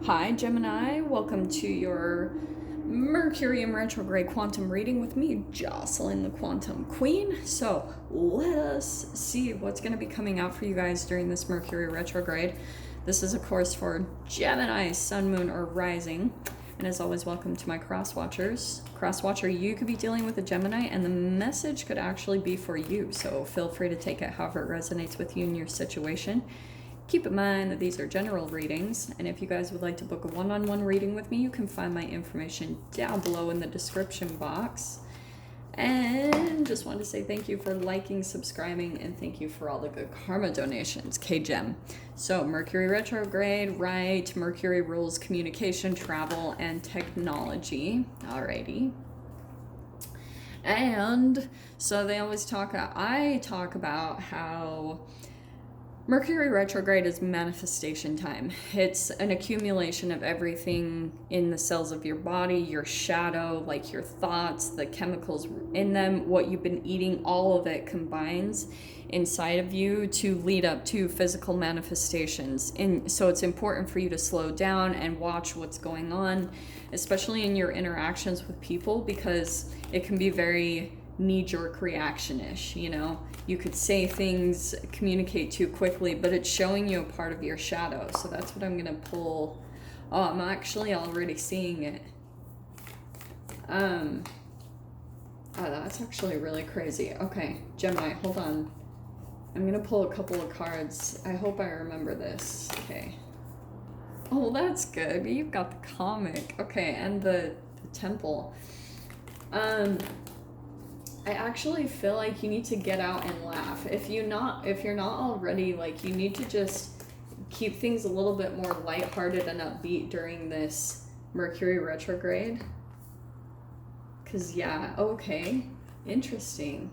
Hi Gemini, welcome to your Mercury in retrograde quantum reading with me, Jocelyn, the Quantum Queen. So let us see what's going to be coming out for you guys during this Mercury retrograde. This is of course for Gemini, Sun, Moon, or Rising. And as always, welcome to my cross watchers. Cross watcher, you could be dealing with a Gemini and the message could actually be for you. So feel free to take it however it resonates with you in your situation. Keep in mind that these are general readings, and if you guys would like to book a one-on-one reading with me, you can find my information down below in the description box. And just wanted to say thank you for liking, subscribing, and thank you for all the good karma donations, KGEM. So Mercury retrograde, right? Mercury rules communication, travel, and technology. Alrighty. And so they always I talk about how Mercury retrograde is manifestation time. It's an accumulation of everything in the cells of your body, your shadow, like your thoughts, the chemicals in them, what you've been eating, all of it combines inside of you to lead up to physical manifestations. And so it's important for you to slow down and watch what's going on, especially in your interactions with people, because it can be very knee-jerk reaction-ish, you know? You could say things, communicate too quickly, but it's showing you a part of your shadow. So that's what I'm gonna pull. Oh, I'm actually already seeing it. Oh, that's actually really crazy. Okay, Gemini, hold on. I'm gonna pull a couple of cards. I hope I remember this. Okay. Oh, that's good. You've got the comic. Okay, and the temple. I actually feel like you need to get out and laugh. If you're not already, like, you need to just keep things a little bit more lighthearted and upbeat during this Mercury retrograde. 'Cause yeah, okay, interesting.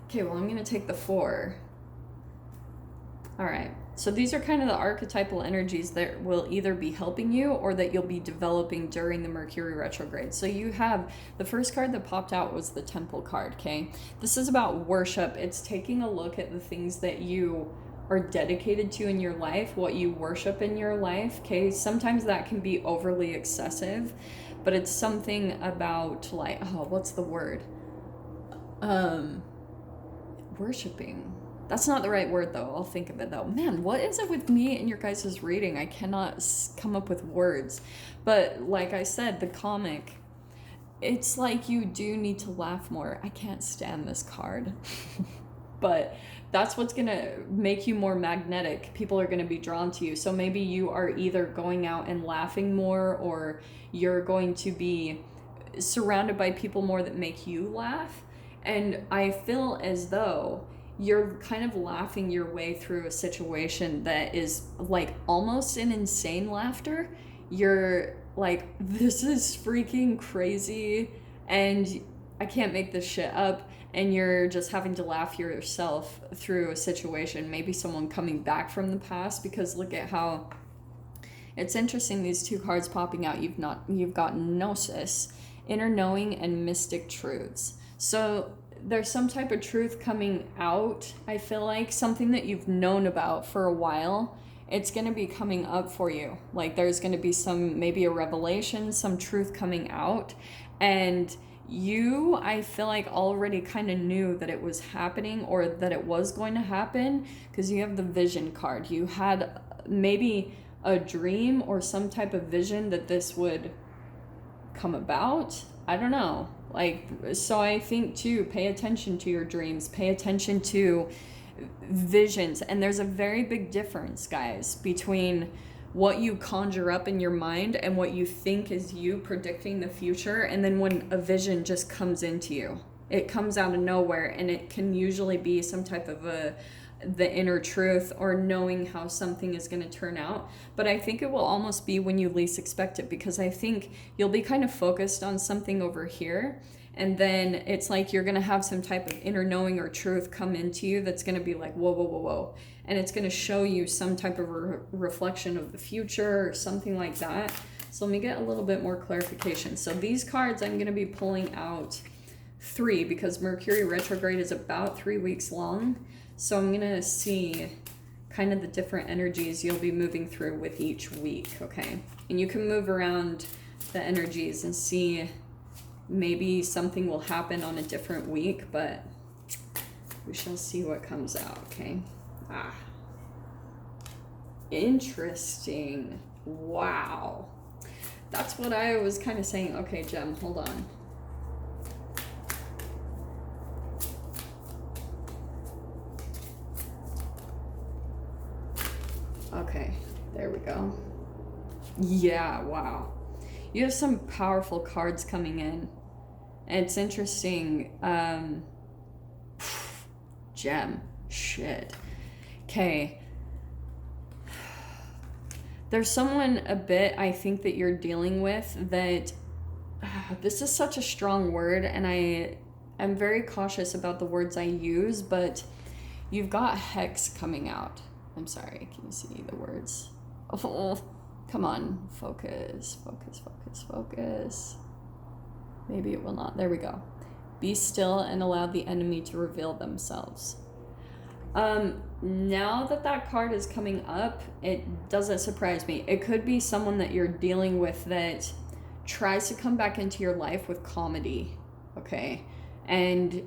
Okay, well, I'm gonna take the 4. All right. So these are kind of the archetypal energies that will either be helping you or that you'll be developing during the Mercury retrograde. So you have, the first card that popped out was the Temple card, okay? This is about worship. It's taking a look at the things that you are dedicated to in your life, what you worship in your life, okay? Sometimes that can be overly excessive, but it's something about, like, oh, what's the word? Worshiping. That's not the right word, though. I'll think of it, though. Man, what is it with me and your guys' reading? I cannot come up with words. But like I said, the comic, it's like you do need to laugh more. I can't stand this card. But that's what's going to make you more magnetic. People are going to be drawn to you. So maybe you are either going out and laughing more, or you're going to be surrounded by people more that make you laugh. And I feel as though you're kind of laughing your way through a situation that is like almost an insane laughter. You're like, this is freaking crazy and I can't make this shit up. And you're just having to laugh yourself through a situation, maybe someone coming back from the past, because look at how it's interesting, these 2 cards popping out. You've got Gnosis, inner knowing, and mystic truths. So there's some type of truth coming out. I feel like something that you've known about for a while, it's going to be coming up for you. Like there's going to be maybe a revelation, some truth coming out. And you, I feel like, already kind of knew that it was happening, or that it was going to happen, because you have the vision card. You had maybe a dream or some type of vision that this would come about. I don't know. Like, so I think too, pay attention to your dreams, pay attention to visions. And there's a very big difference, guys, between what you conjure up in your mind and what you think is you predicting the future. And then when a vision just comes into you, it comes out of nowhere, and it can usually be some type of the inner truth, or knowing how something is going to turn out. But I think it will almost be when you least expect it, because I think you'll be kind of focused on something over here, and then it's like you're going to have some type of inner knowing or truth come into you that's going to be like, whoa, whoa, whoa, whoa. And it's going to show you some type of reflection of the future or something like that. So let me get a little bit more clarification. So these cards, I'm going to be pulling out 3, because Mercury retrograde is about 3 weeks long. So I'm going to see kind of the different energies you'll be moving through with each week, okay? And you can move around the energies and see maybe something will happen on a different week, but we shall see what comes out, okay? Interesting. Wow. That's what I was kind of saying. Okay, Gem, hold on. Okay, there we go. Yeah, wow. You have some powerful cards coming in. And it's interesting. Gem. Shit. Okay. There's someone a bit, I think, that you're dealing with that... this is such a strong word, and I'm very cautious about the words I use, but you've got hex coming out. I'm sorry, can you see the words? Oh, come on, focus, focus, focus, focus. Maybe it will not. There we go. Be still and allow the enemy to reveal themselves. Now that card is coming up, it doesn't surprise me. It could be someone that you're dealing with that tries to come back into your life with comedy, okay? And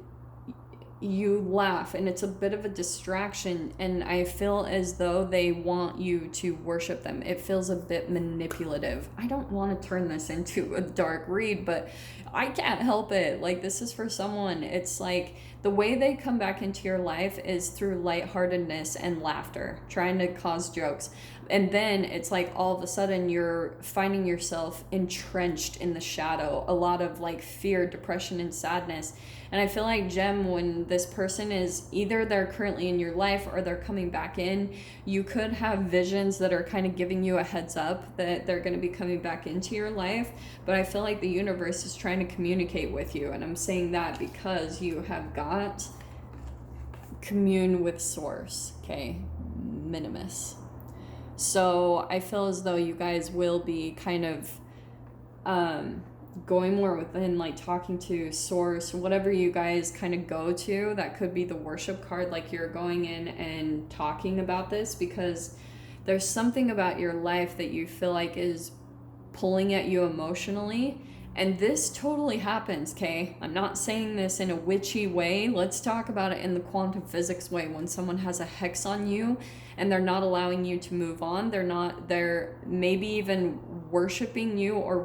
you laugh, and it's a bit of a distraction, and I feel as though they want you to worship them. It feels a bit manipulative. I don't want to turn this into a dark read, but I can't help it. Like, this is for someone. It's like the way they come back into your life is through lightheartedness and laughter, trying to cause jokes. And then it's like all of a sudden you're finding yourself entrenched in the shadow, a lot of like fear, depression, and sadness. And I feel like, Gem, when this person is either they're currently in your life or they're coming back in, you could have visions that are kind of giving you a heads up that they're going to be coming back into your life. But I feel like the universe is trying to communicate with you. And I'm saying that because you have got commune with source, okay? Minimus. So I feel as though you guys will be kind of going more within, like talking to source, whatever you guys kind of go to. That could be the worship card, like you're going in and talking about this, because there's something about your life that you feel like is pulling at you emotionally. And this totally happens, okay? I'm not saying this in a witchy way. Let's talk about it in the quantum physics way. When someone has a hex on you and they're not allowing you to move on, they're maybe even worshiping you or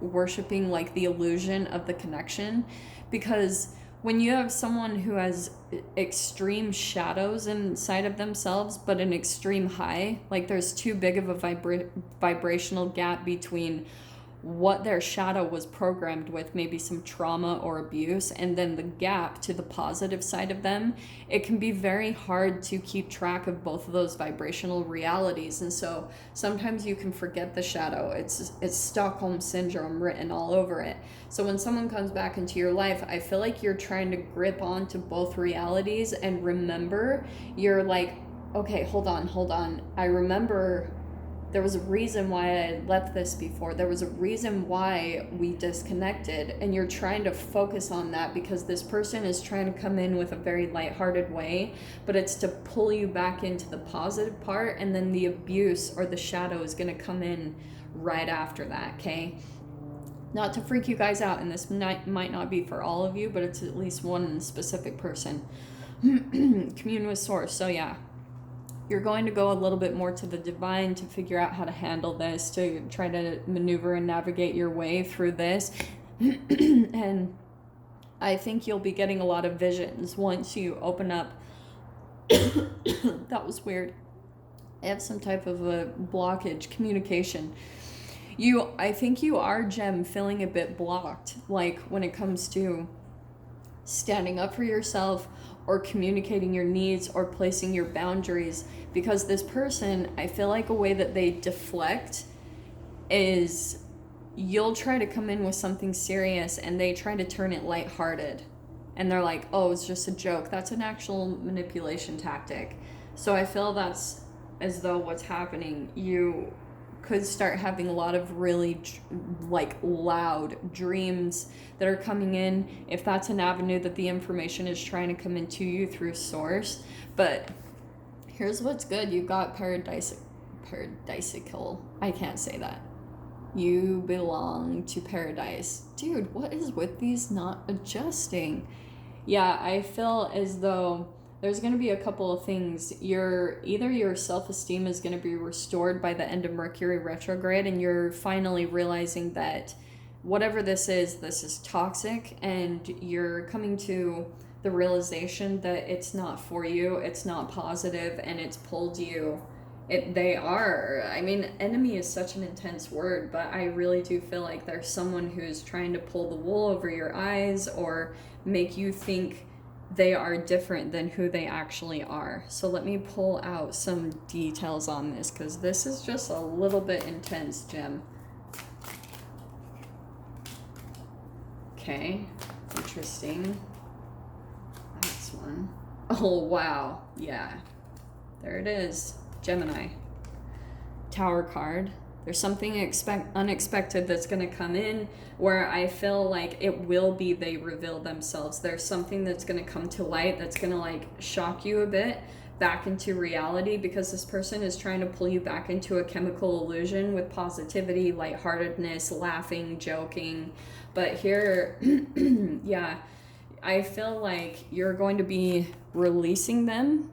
worshiping like the illusion of the connection. Because when you have someone who has extreme shadows inside of themselves, but an extreme high, like there's too big of a vibrational gap between what their shadow was programmed with, maybe some trauma or abuse, and then the gap to the positive side of them, it can be very hard to keep track of both of those vibrational realities. And so sometimes you can forget the shadow. It's Stockholm syndrome written all over it. So when someone comes back into your life, I feel like you're trying to grip onto both realities and remember. You're like, okay, hold on. I remember there was a reason why I left this before. There was a reason why we disconnected. And you're trying to focus on that because this person is trying to come in with a very lighthearted way, but it's to pull you back into the positive part. And then the abuse or the shadow is going to come in right after that, okay? Not to freak you guys out, and this might not be for all of you, but it's at least one specific person. Commune with source. So yeah, you're going to go a little bit more to the divine to figure out how to handle this, to try to maneuver and navigate your way through this. And I think you'll be getting a lot of visions once you open up. That was weird. I have some type of a blockage, communication. I think you are, Gem, feeling a bit blocked, like when it comes to standing up for yourself or communicating your needs or placing your boundaries, because this person, I feel like a way that they deflect is you'll try to come in with something serious and they try to turn it lighthearted. And they're like, oh, it's just a joke. That's an actual manipulation tactic. So I feel that's as though what's happening, you could start having a lot of really like loud dreams that are coming in, if that's an avenue that the information is trying to come into you through source. But Here's what's good. You got paradisical. I can't say that. You belong to paradise. Dude, what is with these not adjusting? Yeah, I feel as though there's going to be a couple of things. Either your self-esteem is going to be restored by the end of Mercury retrograde, and you're finally realizing that whatever this is toxic, and you're coming to the realization that it's not for you, it's not positive, and it's pulled you. Enemy is such an intense word, but I really do feel like there's someone who's trying to pull the wool over your eyes or make you think they are different than who they actually are. So let me pull out some details on this, because this is just a little bit intense, Gem. Okay, interesting. That's one. Oh, wow. Yeah. There it is. Gemini. Tower card. There's something unexpected that's going to come in where I feel like it will be they reveal themselves. There's something that's going to come to light that's going to like shock you a bit back into reality, because this person is trying to pull you back into a chemical illusion with positivity, lightheartedness, laughing, joking. But here, yeah, I feel like you're going to be releasing them.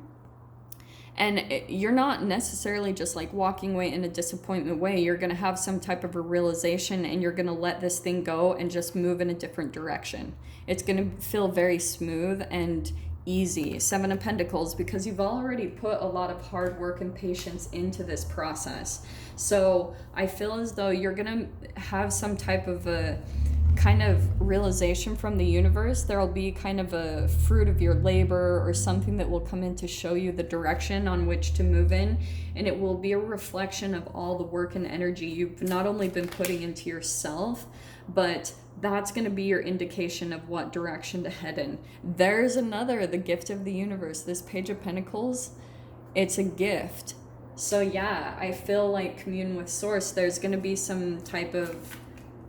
And you're not necessarily just like walking away in a disappointment way. You're going to have some type of a realization, and you're going to let this thing go and just move in a different direction. It's going to feel very smooth and easy. 7 of Pentacles, because you've already put a lot of hard work and patience into this process. So I feel as though you're going to have some type of a kind of realization from the universe. There'll be kind of a fruit of your labor or something that will come in to show you the direction on which to move in, and it will be a reflection of all the work and energy you've not only been putting into yourself, but that's going to be your indication of what direction to head in. There's another, the gift of the universe. This Page of Pentacles, it's a gift. So yeah, I feel like commune with source. There's going to be some type of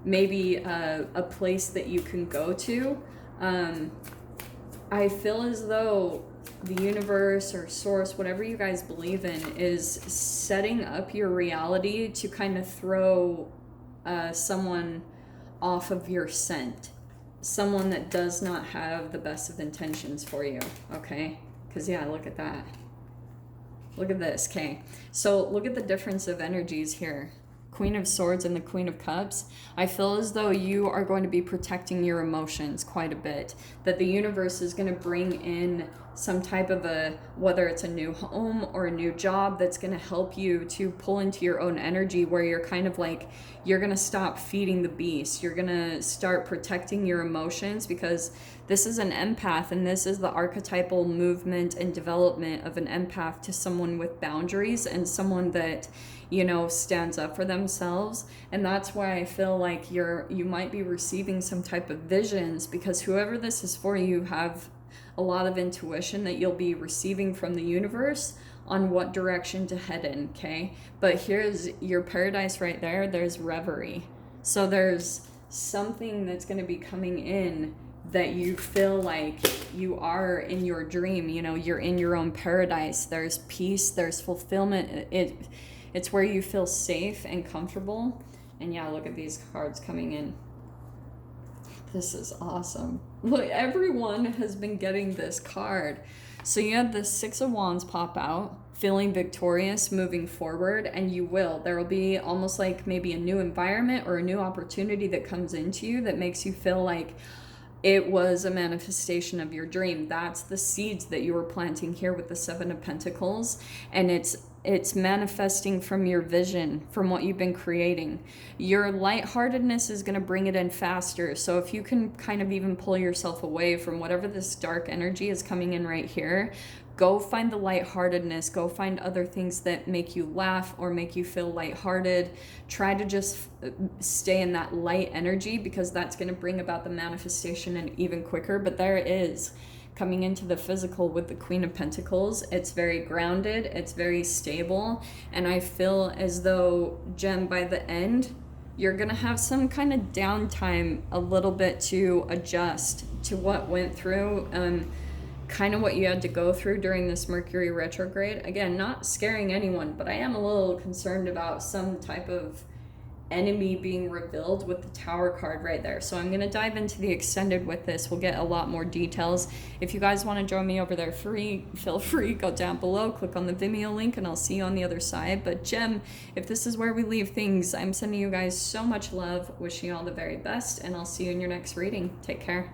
maybe a place that you can go to. I feel as though the universe or source, whatever you guys believe in, is setting up your reality to kind of throw someone off of your scent. Someone that does not have the best of intentions for you, okay? Because yeah, look at that. Look at this, okay? So look at the difference of energies here. Queen of Swords and the Queen of Cups. I feel as though you are going to be protecting your emotions quite a bit. That the universe is going to bring in some type of whether it's a new home or a new job, that's going to help you to pull into your own energy, where you're kind of like, you're going to stop feeding the beast. You're going to start protecting your emotions, because this is an empath, and this is the archetypal movement and development of an empath to someone with boundaries and someone that, you know, stands up for themselves. And that's why I feel like you might be receiving some type of visions, because whoever this is for, you have a lot of intuition that you'll be receiving from the universe on what direction to head in, okay? But here's your paradise right there. There's reverie. So there's something that's going to be coming in that you feel like you are in your dream. You know, you're in your own paradise. There's peace, there's fulfillment. It's where you feel safe and comfortable. And yeah, look at these cards coming in. This is awesome. Look, everyone has been getting this card. So you had the 6 of Wands pop out, feeling victorious, moving forward, and you will. There will be almost like maybe a new environment or a new opportunity that comes into you that makes you feel like it was a manifestation of your dream. That's the seeds that you were planting here with the 7 of Pentacles, and it's manifesting from your vision, from what you've been creating. Your lightheartedness is going to bring it in faster. So if you can kind of even pull yourself away from whatever this dark energy is coming in right here, go find the lightheartedness, go find other things that make you laugh or make you feel lighthearted. Try to just stay in that light energy, because that's going to bring about the manifestation and even quicker. But there it is, coming into the physical with the Queen of Pentacles. It's very grounded, it's very stable, and I feel as though, Gem, by the end, you're gonna have some kind of downtime a little bit to adjust to what went through. kind of what you had to go through during this Mercury retrograde. Again, not scaring anyone, but I am a little concerned about some type of enemy being revealed with the Tower card right there. So I'm going to dive into the extended with this. We'll get a lot more details. If you guys want to join me over there free, feel free, go down below, click on the Vimeo link, and I'll see you on the other side. But Gem, if this is where we leave things, I'm sending you guys so much love, wishing you all the very best, and I'll see you in your next reading. Take care.